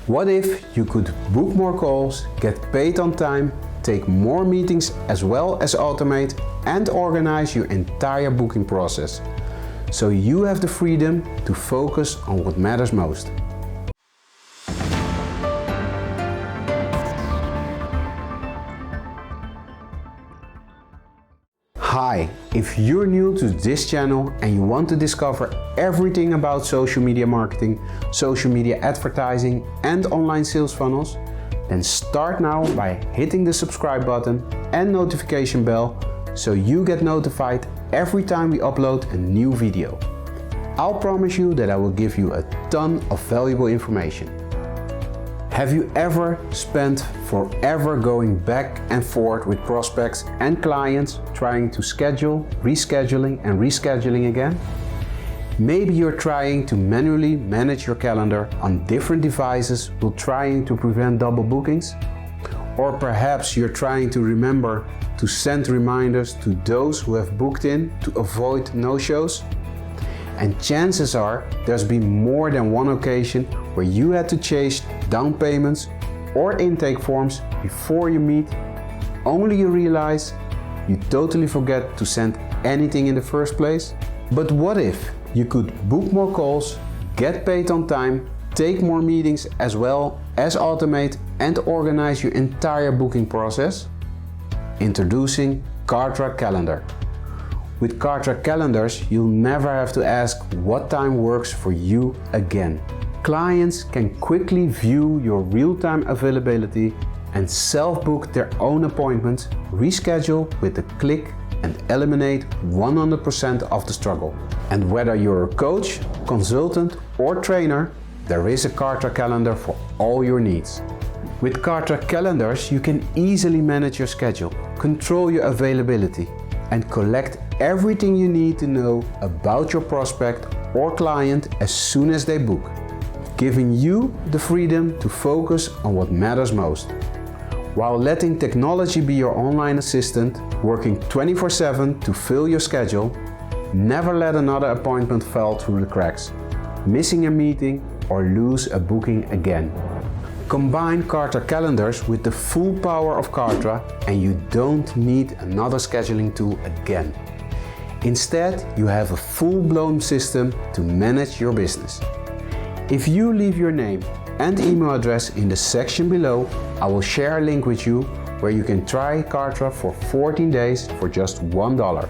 What if you could book more calls, get paid on time, take more meetings as well as automate and organize your entire booking process, so you have the freedom to focus on what matters most? Hi, if you're new to this channel and you want to discover everything about social media marketing, social media advertising and online sales funnels, then start now by hitting the subscribe button and notification bell so you get notified every time we upload a new video. I'll promise you that I will give you a ton of valuable information. Have you ever spent forever going back and forth with prospects and clients trying to schedule, rescheduling and rescheduling again? Maybe you're trying to manually manage your calendar on different devices while trying to prevent double bookings? Or perhaps you're trying to remember to send reminders to those who have booked in to avoid no-shows? And chances are there's been more than one occasion where you had to chase down payments or intake forms before you meet, only you realize you totally forget to send anything in the first place. But what if you could book more calls, get paid on time, take more meetings as well as automate and organize your entire booking process? Introducing Kartra Calendar. With Kartra Calendars, you'll never have to ask what time works for you again. Clients can quickly view your real-time availability and self-book their own appointments, reschedule with a click and eliminate 100% of the struggle. And whether you're a coach, consultant or trainer, there is a Kartra Calendar for all your needs. With Kartra Calendars, you can easily manage your schedule, control your availability, and collect everything you need to know about your prospect or client as soon as they book, giving you the freedom to focus on what matters most, while letting technology be your online assistant, working 24/7 to fill your schedule. Never let another appointment fall through the cracks, missing a meeting or lose a booking again. Combine Kartra Calendars with the full power of Kartra and you don't need another scheduling tool again. Instead, you have a full-blown system to manage your business. If you leave your name and email address in the section below, I will share a link with you where you can try Kartra for 14 days for just $1.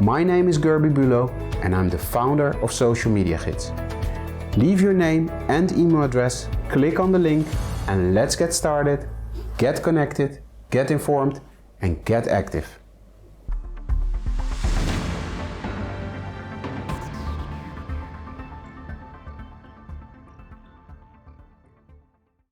My name is Gerby Bulow and I'm the founder of Social Media Gids. Leave your name and email address, click on the link and let's get started, get connected, get informed and get active.